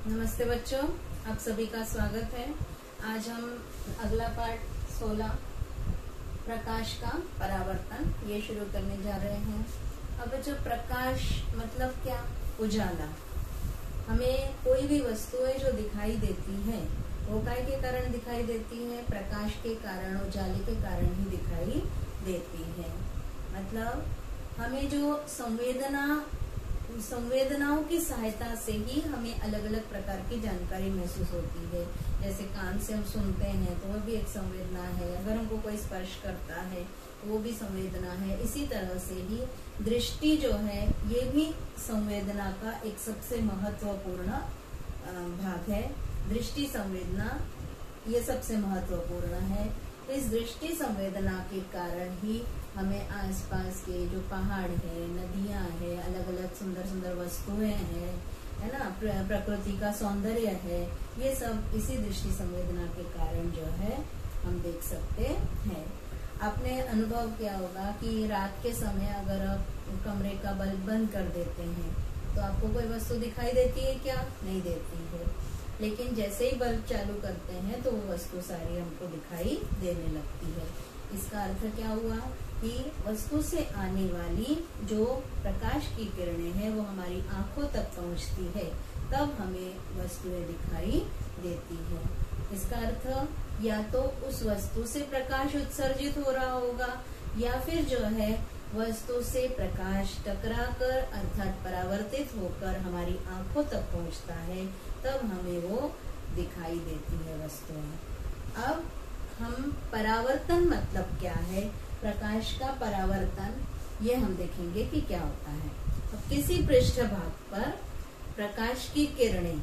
नमस्ते बच्चों, आप सभी का स्वागत है। आज हम अगला पाठ 16 प्रकाश का परावर्तन ये शुरू करने जा रहे हैं। अब बच्चों, प्रकाश मतलब क्या? उजाला। हमें कोई भी वस्तुएं जो दिखाई देती है वो काय के कारण दिखाई देती है? प्रकाश के कारण, उजाले के कारण ही दिखाई देती है। मतलब हमें जो संवेदनाओं की सहायता से ही हमें अलग अलग प्रकार की जानकारी महसूस होती है। जैसे कान से हम सुनते हैं तो वह भी एक संवेदना है, अगर हमको कोई स्पर्श करता है तो वो भी संवेदना है। इसी तरह से ही दृष्टि जो है ये भी संवेदना का एक सबसे महत्वपूर्ण भाग है। दृष्टि संवेदना ये सबसे महत्वपूर्ण है। इस दृष्टि संवेदना के कारण ही हमें आसपास के जो पहाड़ है, नदियां है, अलग अलग सुंदर सुंदर वस्तुएं हैं, है ना, प्रकृति का सौंदर्य है, ये सब इसी दृष्टि संवेदना के कारण जो है हम देख सकते हैं। आपने अनुभव किया होगा कि रात के समय अगर आप कमरे का बल्ब बंद कर देते हैं तो आपको कोई वस्तु दिखाई देती है क्या? नहीं देती है। लेकिन जैसे ही बल्ब चालू करते हैं तो वो वस्तु सारी हमको दिखाई देने लगती है। इसका अर्थ क्या हुआ कि वस्तु से आने वाली जो प्रकाश की किरणें हैं वो हमारी आंखों तक पहुंचती है, तब हमें वस्तुएं दिखाई देती है। इसका अर्थ या तो उस वस्तु से प्रकाश उत्सर्जित हो रहा होगा या फिर जो है वस्तु से प्रकाश टकराकर अर्थात परावर्तित होकर हमारी आंखों तक पहुंचता है, तब हमें वो दिखाई देती है वस्तुएं। अब हम परावर्तन मतलब क्या है, प्रकाश का परावर्तन, ये हम देखेंगे कि क्या होता है। अब किसी पृष्ठभाग पर प्रकाश की किरणें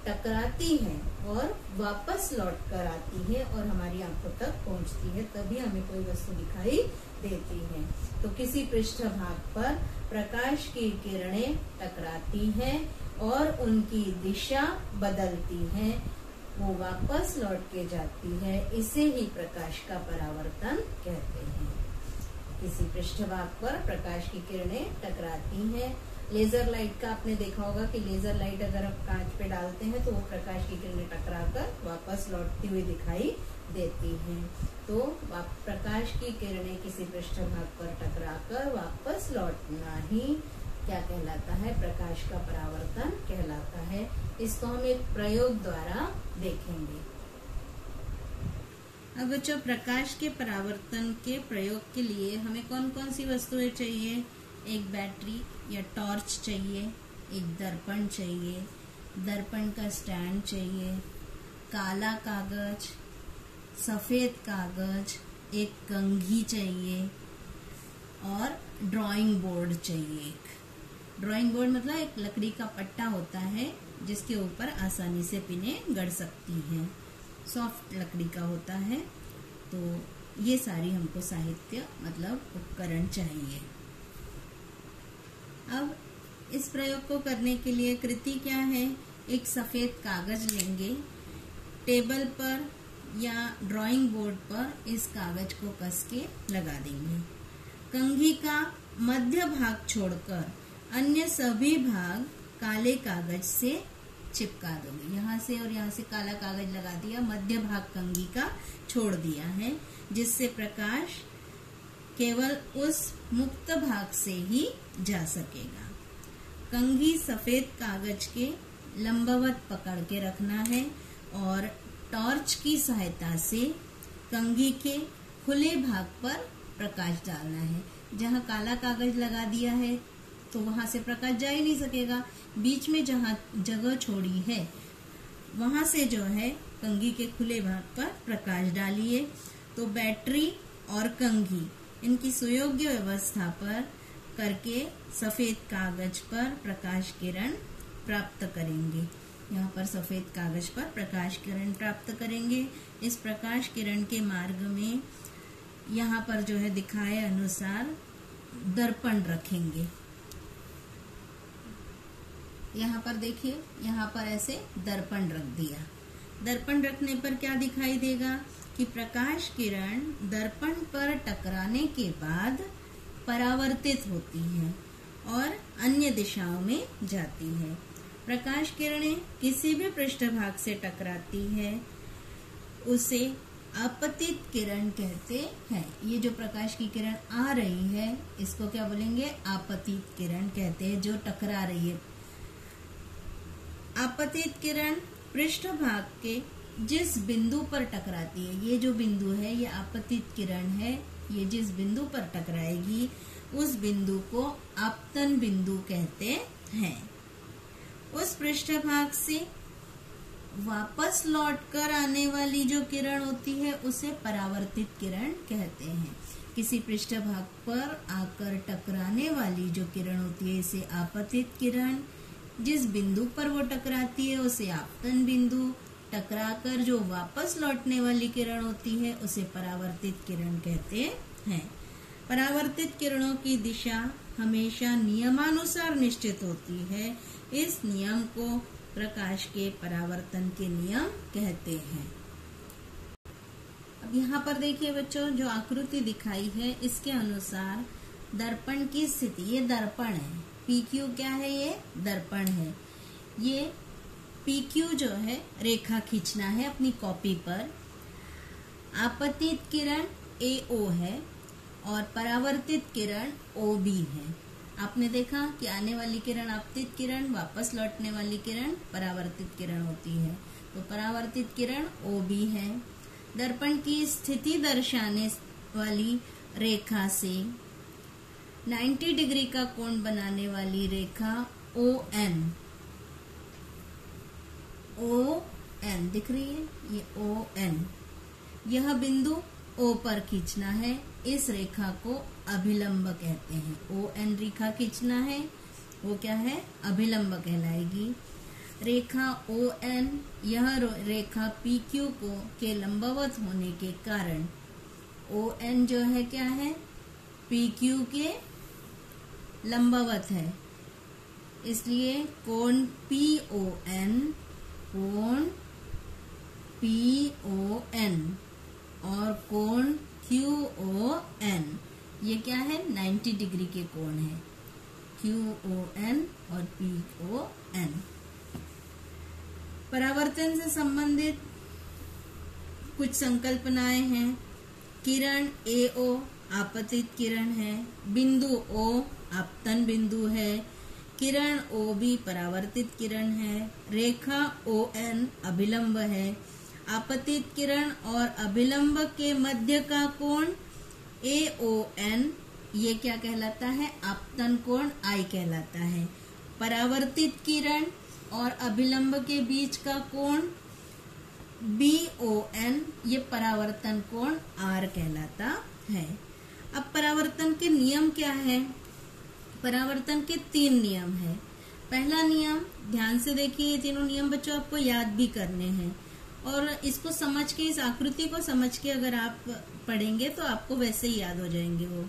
टकराती हैं और वापस लौट कर आती है और हमारी आंखों तक पहुंचती है, तभी हमें कोई वस्तु दिखाई देती है। तो किसी पृष्ठभाग पर प्रकाश की किरणें टकराती हैं और उनकी दिशा बदलती है, वो वापस लौट के जाती है, इसे ही प्रकाश का परावर्तन कहते हैं। किसी पृष्ठभाग पर प्रकाश की किरणें टकराती हैं। लेजर लाइट का आपने देखा होगा कि लेजर लाइट अगर आप कांच पे डालते हैं तो वो प्रकाश की किरणें टकराकर वापस लौटती हुई दिखाई देती हैं। तो प्रकाश की किरणें किसी पृष्ठभाग पर टकराकर वापस लौटना ही क्या कहलाता है? प्रकाश का परावर्तन कहलाता है। इसको हम एक प्रयोग द्वारा देखेंगे। अब बच्चों, प्रकाश के परावर्तन के प्रयोग के लिए हमें कौन कौन सी वस्तुएं चाहिए? एक बैटरी या टॉर्च चाहिए, एक दर्पण चाहिए, दर्पण का स्टैंड चाहिए, काला कागज, सफेद कागज, एक कंघी चाहिए और ड्राइंग बोर्ड चाहिए। ड्राइंग बोर्ड मतलब एक लकड़ी का पट्टा होता है जिसके ऊपर आसानी से पिनें गड़ सकती हैं, सॉफ्ट लकड़ी का होता है। तो ये सारी हमको साहित्य मतलब उपकरण चाहिए। अब इस प्रयोग को करने के लिए कृति क्या है? एक सफेद कागज लेंगे, टेबल पर या ड्राइंग बोर्ड पर इस कागज को कस के लगा देंगे। कंघी का मध्य भाग छोड़कर अन्य सभी भाग काले कागज से चिपका दोगे। यहाँ से और यहाँ से काला कागज लगा दिया, मध्य भाग कंघी का छोड़ दिया है, जिससे प्रकाश केवल उस मुक्त भाग से ही जा सकेगा। कंघी सफेद कागज के लंबवत पकड़ के रखना है और टॉर्च की सहायता से कंघी के खुले भाग पर प्रकाश डालना है। जहाँ काला कागज लगा दिया है तो वहां से प्रकाश जा ही नहीं सकेगा। बीच में जहाँ जगह छोड़ी है वहां से जो है कंघी के खुले भाग पर प्रकाश डालिए। तो बैटरी और कंघी इनकी सुयोग्य व्यवस्था पर करके सफेद कागज पर प्रकाश किरण प्राप्त करेंगे। यहाँ पर सफेद कागज पर प्रकाश किरण प्राप्त करेंगे। इस प्रकाश किरण के मार्ग में यहाँ पर जो है दिखाए अनुसार दर्पण रखेंगे। यहाँ पर देखिए, यहाँ पर ऐसे दर्पण रख दिया। दर्पण रखने पर क्या दिखाई देगा कि प्रकाश किरण दर्पण पर टकराने के बाद परावर्तित होती है और अन्य दिशाओं में जाती है। प्रकाश किरणें किसी भी पृष्ठभाग से टकराती है उसे आपतित किरण कहते हैं। ये जो प्रकाश की किरण आ रही है इसको क्या बोलेंगे? आपतित किरण कहते हैं, जो टकरा रही है। आपतित किरण पृष्ठभाग के जिस बिंदु पर टकराती है, ये जो बिंदु है ये आपतित किरण है, ये जिस बिंदु पर टकराएगी उस बिंदु को आपतन बिंदु कहते हैं। उस पृष्ठभाग से वापस लौटकर आने वाली जो किरण होती है उसे परावर्तित किरण कहते हैं। किसी पृष्ठभाग पर आकर टकराने वाली जो किरण होती है इसे आपतित किरण, जिस बिंदु पर वो टकराती है उसे आपतन बिंदु, टकराकर जो वापस लौटने वाली किरण होती है उसे परावर्तित किरण कहते हैं। परावर्तित किरणों की दिशा हमेशा नियमानुसार निश्चित होती है। इस नियम को प्रकाश के परावर्तन के नियम कहते हैं। अब यहाँ पर देखिए बच्चों, जो आकृति दिखाई है इसके अनुसार दर्पण की स्थिति, ये दर्पण है, PQ क्या है? ये दर्पण है। ये PQ जो है रेखा खींचना है अपनी कॉपी पर। आपतित किरण AO है और परावर्तित किरण OB है। आपने देखा कि आने वाली किरण आपतित किरण, वापस लौटने वाली किरण परावर्तित किरण होती है। तो परावर्तित किरण OB है। दर्पण की स्थिति दर्शाने वाली रेखा से 90 डिग्री का कोण बनाने वाली रेखा ON दिख रही है, ये ON, यह बिंदु O पर खींचना है। इस रेखा को अभिलंब कहते हैं। ON रेखा खींचना है, वो क्या है? अभिलंब कहलाएगी। रेखा ON, यह रेखा PQ के लंबवत होने के कारण ON जो है क्या है? PQ के लंबवत है, इसलिए कोण PON और कोण QON, ये क्या है? 90 डिग्री के कोण है, QON और PON। परावर्तन से संबंधित कुछ संकल्पनाएं हैं। किरण AO आपतित किरण है, बिंदु O आपतन बिंदु है, किरण OB परावर्तित किरण है, रेखा ON अभिलंब है। आपतित किरण और अभिलंब के मध्य का कोण AON, ये क्या कहलाता है? आपतन कोण I कहलाता है। परावर्तित किरण और अभिलंब के बीच का कोण BON, ये परावर्तन कोण R कहलाता है। अब परावर्तन के नियम क्या है? परावर्तन के 3 नियम है। पहला नियम, ध्यान से देखिए, ये तीनों नियम बच्चों आपको याद भी करने हैं और इसको समझ के, इस आकृति को समझ के अगर आप पढ़ेंगे तो आपको वैसे ही याद हो जाएंगे वो।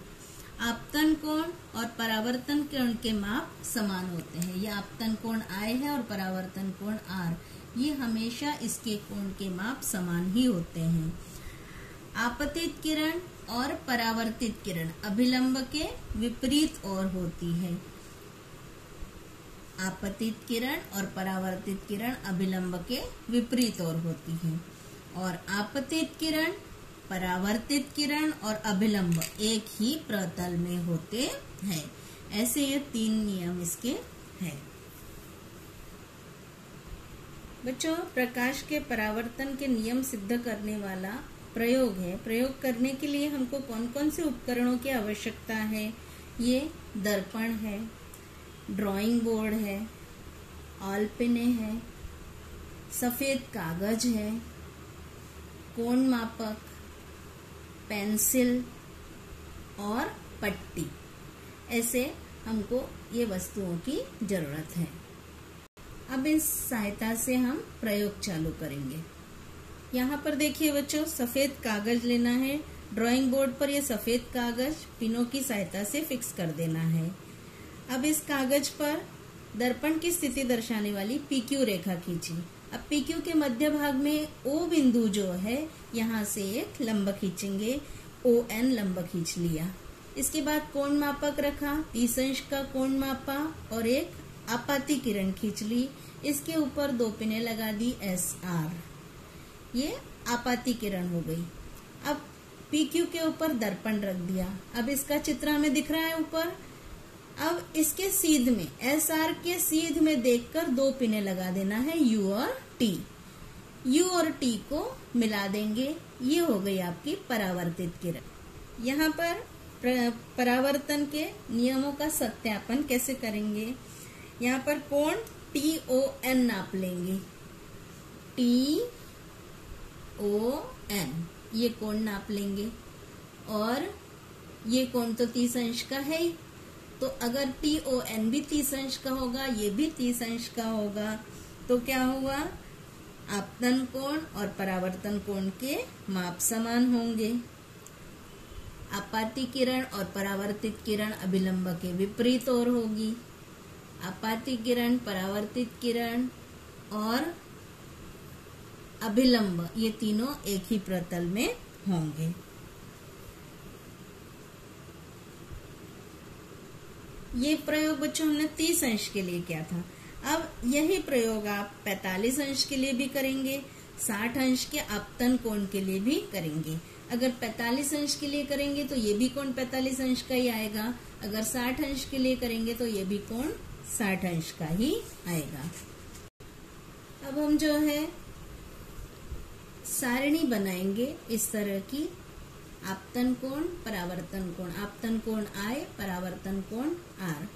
आपतन कोण और परावर्तन कोण के माप समान होते हैं। ये आपतन कोण I है और परावर्तन कोण R, ये हमेशा इसके कोण के माप समान ही होते हैं। आपतित किरण और परावर्तित किरण अभिलंब के विपरीत ओर होती है। आपतित किरण और परावर्तित किरण अभिलंब के विपरीत ओर होती है और आपतित किरण, परावर्तित किरण और अभिलंब एक ही प्रतल में होते हैं। ऐसे ये 3 नियम इसके हैं। बच्चों, प्रकाश के परावर्तन के नियम सिद्ध करने वाला प्रयोग है। प्रयोग करने के लिए हमको कौन कौन से उपकरणों की आवश्यकता है? ये दर्पण है, ड्राइंग बोर्ड है, ऑलपेने है, सफेद कागज है, कोण मापक, पेंसिल और पट्टी। ऐसे हमको ये वस्तुओं की जरूरत है। अब इस सहायता से हम प्रयोग चालू करेंगे। यहाँ पर देखिए बच्चों, सफेद कागज लेना है। ड्राइंग बोर्ड पर ये सफेद कागज पिनों की सहायता से फिक्स कर देना है। अब इस कागज पर दर्पण की स्थिति दर्शाने वाली PQ रेखा खींची। अब PQ के मध्य भाग में O बिंदु जो है, यहाँ से एक लंब खींचेंगे, ON लंब खींच लिया। इसके बाद कोण मापक रखा, 30 अंश का कोण मापा और एक आपाती किरण खींच ली, इसके ऊपर 2 पिने लगा दी SR, ये आपाती किरण हो गई। अब PQ के ऊपर दर्पण रख दिया, अब इसका चित्र हमें दिख रहा है ऊपर। अब इसके सीध में, SR के सीध में देखकर 2 पिने लगा देना है U और T। U और T को मिला देंगे, ये हो गई आपकी परावर्तित किरण। यहाँ पर परावर्तन के नियमों का सत्यापन कैसे करेंगे? यहाँ पर कोण TON नाप लेंगे, TON ये कोण नाप लेंगे, और ये कोण तो 30 अंश का है ही, तो अगर TON भी 30 अंश का होगा, ये भी 30 अंश का होगा, तो क्या हुआ? आपतन कोण और परावर्तन कोण के माप समान होंगे। आपाती किरण और परावर्तित किरण अभिलंब के विपरीत ओर होगी। आपाती किरण, परावर्तित किरण और अभिलंब ये तीनों एक ही प्रतल में होंगे। ये प्रयोग बच्चों हमने 30 अंश के लिए किया था। अब यही प्रयोग आप 45 अंश के लिए भी करेंगे, 60 अंश के आपतन कोण के लिए भी करेंगे। अगर 45 अंश के लिए करेंगे तो ये भी कोण 45 अंश का ही आएगा, अगर 60 अंश के लिए करेंगे तो ये भी कोण 60 अंश का ही आएगा। अब हम जो है सारणी बनाएंगे इस तरह की, आपतन कोण, परावर्तन कोण, आपतन कोण I, परावर्तन कोण R।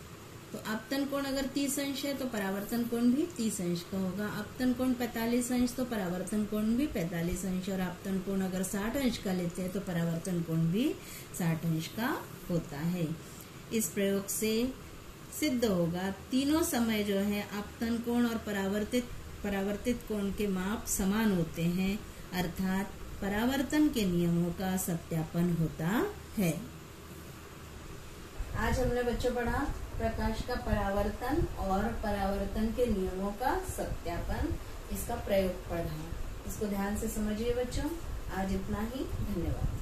तो आपतन कोण अगर 30 अंश है तो परावर्तन कोण भी 30 अंश का होगा। आपतन कोण 45 अंश तो परावर्तन कोण भी 45 अंश, और आपतन कोण अगर 60 अंश का लेते हैं तो परावर्तन कोण भी 60 अंश का होता है। इस प्रयोग से सिद्ध होगा तीनों समय जो है आपतन कोण और परावर्तित कोण के माप समान होते हैं, अर्थात परावर्तन के नियमों का सत्यापन होता है। आज हमने बच्चों पढ़ा प्रकाश का परावर्तन और परावर्तन के नियमों का सत्यापन, इसका प्रयोग पढ़ा। इसको ध्यान से समझिए बच्चों। आज इतना ही, धन्यवाद।